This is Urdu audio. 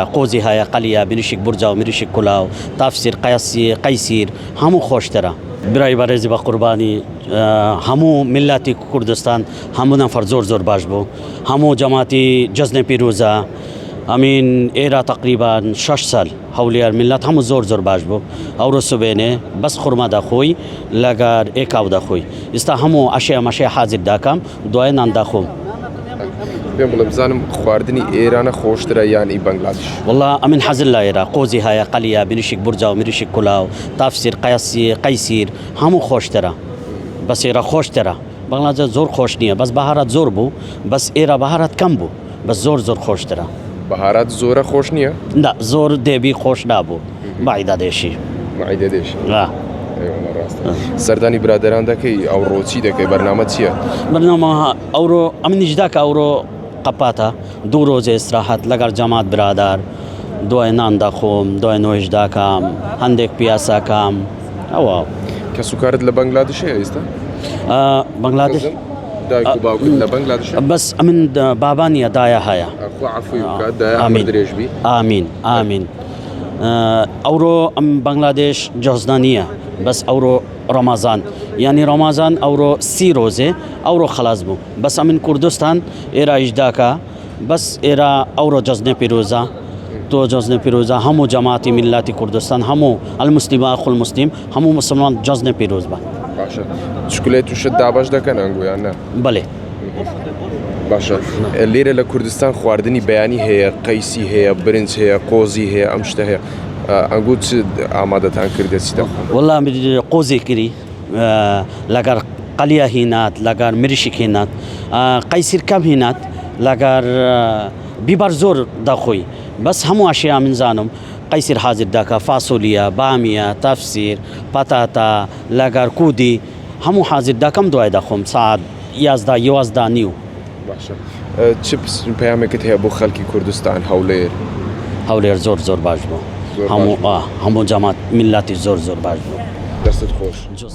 قوزی های قلیا بنشک برجا و میرشک کلاو تفسیر قیسیر همو خوشتره برای برای با قربانی همو ملتی کردستان همو نفر زور باش بو همو جماعتی جزن پیروزا امین ایرا تقریبا 6 سال حولیار ملت همو زور باش بو اور صبحنه بس خرما دا خوی لگر ایکاو دا خوی استا همو اشیا حاضر داکم دوای نان دا خوم بيقول بزانم خواردني إيران خوشترا يعني بنغلاديش والله أمن حزن لا يرى قوزي هاي قليا بنشك برجا ومرشك كلاو تفسير قيسير همو خوشترا بس إيرا خوشترا بنغلاديش زور خوش نية بس بهارات زور بو بس إيرا بهارات كم بو بس زور خوشترا بهارات زورة خوش نية؟ لا زور ديبي خوش نابو بعيدة ديشي لا ايوه راست سرداني برادران دكي او روتشي دكي برنامج چيه برنامج اورو امن نجداك اورو قپاتا دو روز استراحت لگر جماعت برادر دو نان داخوم دو نوش داکام هندک پیاسا کام او كسكارت لبنغلاديش استا بنغلاديش دايكو باوك لبنغلاديش بس امن باباني دايا هيا اخو عفو دايا مدريش بي امين اورو ام بنغلاديش جهزدانيه بس اورو رمضان يعني رمضان اورو 30 روزه اورو خلاص بو بس من كردستان ايرا اجداكا بس ايرا اورو جزن پیروزا تو جزن پیروزا همو جماعتي ملاتي كردستان همو المسلم اخو المسلم همو مسلمان جزن پیروز با باشا شكليت وشد داباش دكن انغو يعني بله باشا الليره لكردستان خواردني بياني هي قيسي هي برنس هي قوزي هي امشته هي انغوت آماده تانكر سيتا والله بدي قوزي كري لگر قليا هينات لگر مرشك هينات قيسير كم هينات لگر بيبر زور داخوي بس همو اشياء من زانم قيسير حاضر داكا فاصوليا بامية تفسير بطاطا لگر كودي همو حاضر داكم دواي داخوم ساعد 11 نيو باشا تشيبس بيامك هي بو خلقي كردستان هولير زور باش بو همو جماعت ملاتي زور باش بو دستت خوش